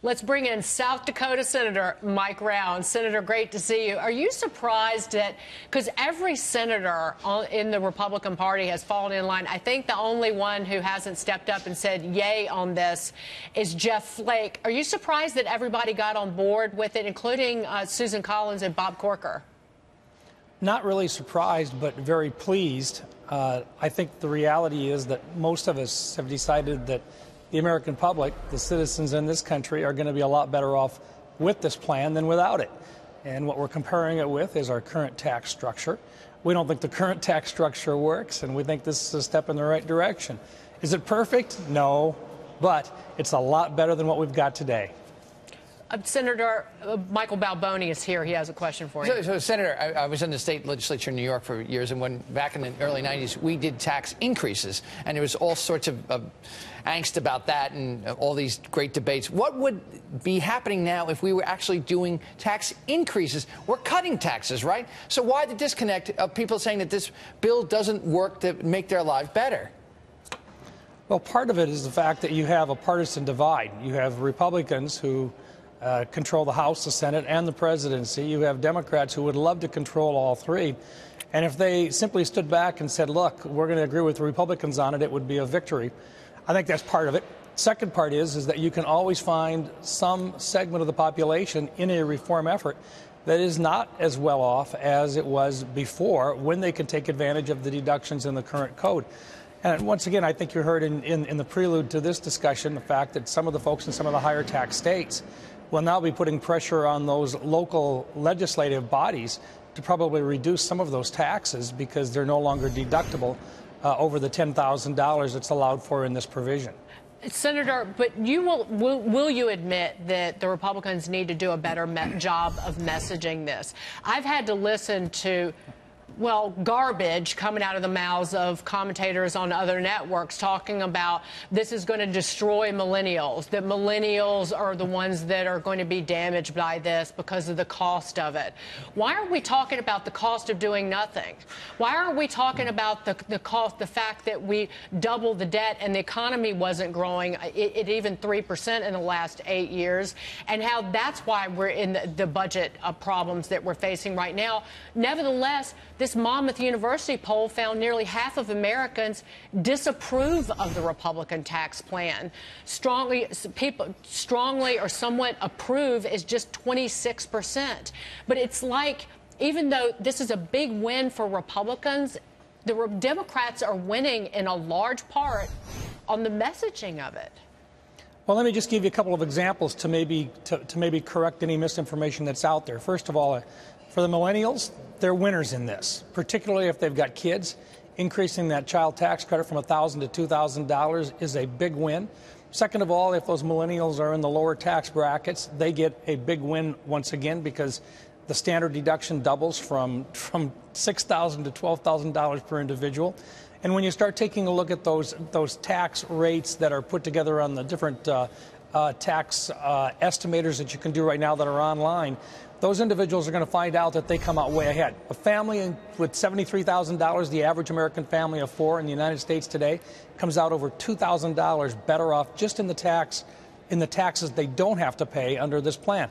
Let's bring in South Dakota Senator Mike Round. Senator, great to see you. Are you surprised that, because every senator in the Republican Party has fallen in line, I think the only one who hasn't stepped up and said yay on this is Jeff Flake. Are you surprised that everybody got on board with it, including Susan Collins and Bob Corker? Not really surprised, but very pleased. I think the reality is that most of us have decided that the American public, the citizens in this country, are going to be a lot better off with this plan than without it. And what we're comparing it with is our current tax structure. We don't think the current tax structure works, and we think this is a step in the right direction. Is it perfect? No, but it's a lot better than what we've got today. Senator Michael Balboni is here. He has a question for you. So Senator, I was in the state legislature in New York for years, and when back in the early 90s, we did tax increases, and there was all sorts of angst about that and all these great debates. What would be happening now if we were actually doing tax increases? We're cutting taxes, right? So why the disconnect of people saying that this bill doesn't work to make their lives better? Well, part of it is the fact that you have a partisan divide. You have Republicans who control the House, the Senate, and the presidency. You have Democrats who would love to control all three. And if they simply stood back and said, look, we're going to agree with the Republicans on it, it would be a victory. I think that's part of it. Second part is that you can always find some segment of the population in a reform effort that is not as well off as it was before when they can take advantage of the deductions in the current code. And once again, I think you heard in the prelude to this discussion the fact that some of the folks in some of the higher tax states will now be putting pressure on those local legislative bodies to probably reduce some of those taxes because they're no longer deductible over the $10,000 that's allowed for in this provision. Senator, but you will you admit that the Republicans need to do a better job of messaging this? I've had to listen to, well, garbage coming out of the mouths of commentators on other networks talking about this is going to destroy millennials, that millennials are the ones that are going to be damaged by this because of the cost of it. Why are we talking about the cost of doing nothing? Why aren't we talking about the cost, the fact that we doubled the debt and the economy wasn't growing at even 3% in the last 8 years, and how that's why we're in the budget problems that we're facing right now? Nevertheless, this Monmouth University poll found nearly half of Americans disapprove of the Republican tax plan. Strongly or somewhat approve is just 26%. But it's like, even though this is a big win for Republicans, the Democrats are winning in a large part on the messaging of it. Well, let me just give you a couple of examples to maybe correct any misinformation that's out there. First of all, for the millennials, they're winners in this, particularly if they've got kids. Increasing that child tax credit from $1,000 to $2,000 is a big win. Second of all, if those millennials are in the lower tax brackets, they get a big win once again because the standard deduction doubles from $6,000 to $12,000 per individual. And when you start taking a look at those tax rates that are put together on the different tax estimators that you can do right now that are online, those individuals are going to find out that they come out way ahead. A family with $73,000, the average American family of four in the United States today, comes out over $2,000 better off just in the taxes they don't have to pay under this plan.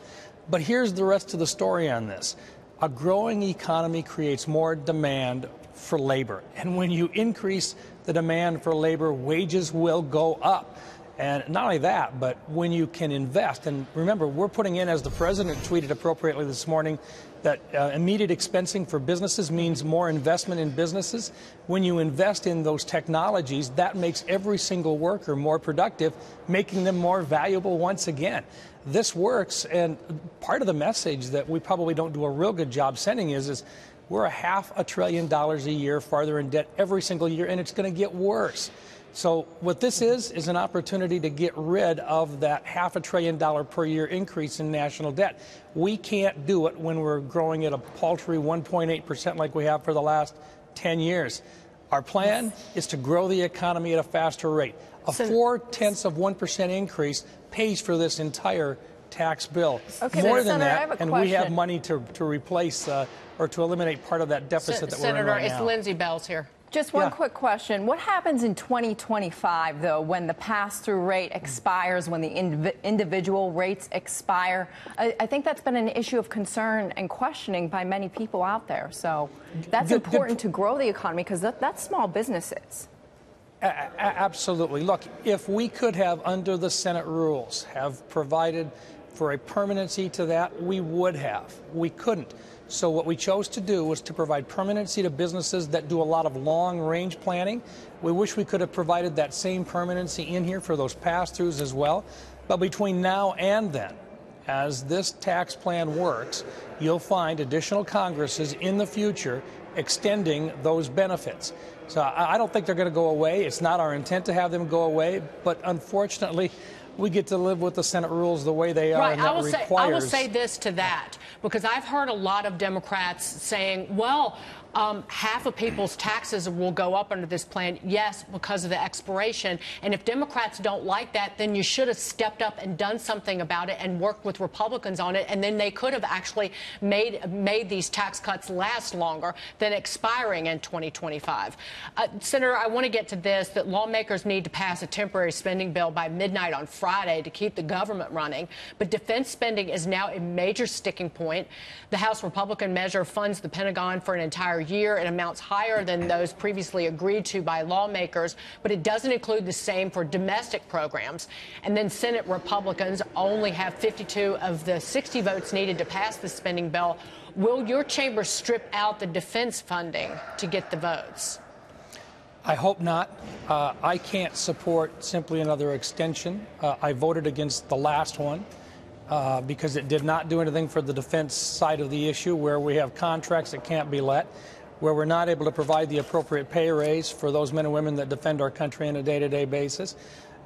But here's the rest of the story on this. A growing economy creates more demand for labor. And when you increase the demand for labor, wages will go up. And not only that, but when you can invest, and remember, we're putting in, as the president tweeted appropriately this morning, that immediate expensing for businesses means more investment in businesses. When you invest in those technologies, that makes every single worker more productive, making them more valuable once again. This works, and part of the message that we probably don't do a real good job sending is we're $500 billion a year farther in debt every single year, and it's going to get worse. So what this is an opportunity to get rid of that $500 billion per year increase in national debt. We can't do it when we're growing at a paltry 1.8% like we have for the last 10 years. Our plan is to grow the economy at a faster rate. A 0.4% increase pays for this entire tax bill. Okay, more than Senator, that, and we have money to replace or to eliminate part of that deficit that we're in right now. Senator, it's Lindsey Bell's here. Just one quick question. What happens in 2025, though, when the pass-through rate expires, when the individual rates expire? I think that's been an issue of concern and questioning by many people out there. So that's important to grow the economy because that's small businesses. Absolutely. Look, if we could have, under the Senate rules, have provided for a permanency to that, we would have. We couldn't. So what we chose to do was to provide permanency to businesses that do a lot of long-range planning. We wish we could have provided that same permanency in here for those pass-throughs as well. But between now and then, as this tax plan works, you'll find additional Congresses in the future extending those benefits. So I don't think they're going to go away. It's not our intent to have them go away, but unfortunately, we get to live with the Senate rules the way they are, right. and that requires... I will say this to that, because I've heard a lot of Democrats saying, well, half of people's taxes will go up under this plan, yes, because of the expiration. And if Democrats don't like that, then you should have stepped up and done something about it and worked with Republicans on it, and then they could have actually made these tax cuts last longer than expiring in 2025. Senator, I want to get to this, that lawmakers need to pass a temporary spending bill by midnight on Friday to keep the government running. But defense spending is now a major sticking point. The House Republican measure funds the Pentagon for an entire year. It amounts higher than those previously agreed to by lawmakers, but it doesn't include the same for domestic programs. And then Senate Republicans only have 52 of the 60 votes needed to pass the spending bill. Will your chamber strip out the defense funding to get the votes? I hope not. I can't support simply another extension. I voted against the last one because it did not do anything for the defense side of the issue, where we have contracts that can't be let, where we're not able to provide the appropriate pay raise for those men and women that defend our country on a day-to-day basis.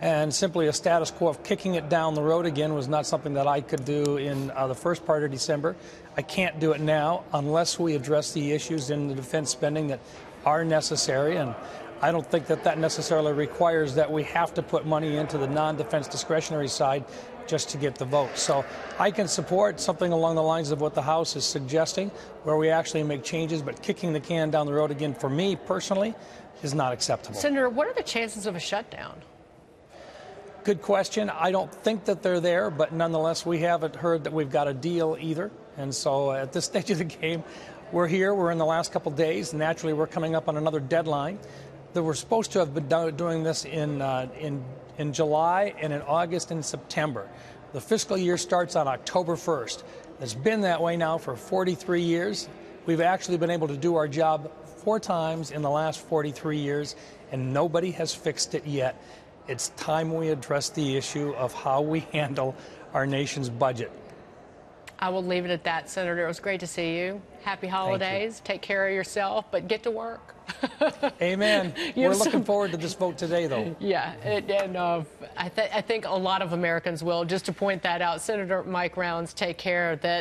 And simply a status quo of kicking it down the road again was not something that I could do in the first part of December. I can't do it now unless we address the issues in the defense spending that are necessary. And I don't think that that necessarily requires that we have to put money into the non-defense discretionary side just to get the vote. So I can support something along the lines of what the House is suggesting, where we actually make changes, but kicking the can down the road again, for me personally, is not acceptable. Senator, what are the chances of a shutdown? Good question. I don't think that they're there, but nonetheless, we haven't heard that we've got a deal either. And so at this stage of the game, we're here. We're in the last couple days. Naturally, we're coming up on another deadline. That we're supposed to have been doing this in July and in August and September. The fiscal year starts on October 1st. It's been that way now for 43 years. We've actually been able to do our job 4 times in the last 43 years, and nobody has fixed it yet. It's time we address the issue of how we handle our nation's budget. I will leave it at that, Senator. It was great to see you. Happy holidays. Take care of yourself, but get to work. Amen. We're looking forward to this vote today, though. Yeah, and I think a lot of Americans will. Just to point that out, Senator Mike Rounds, take care. That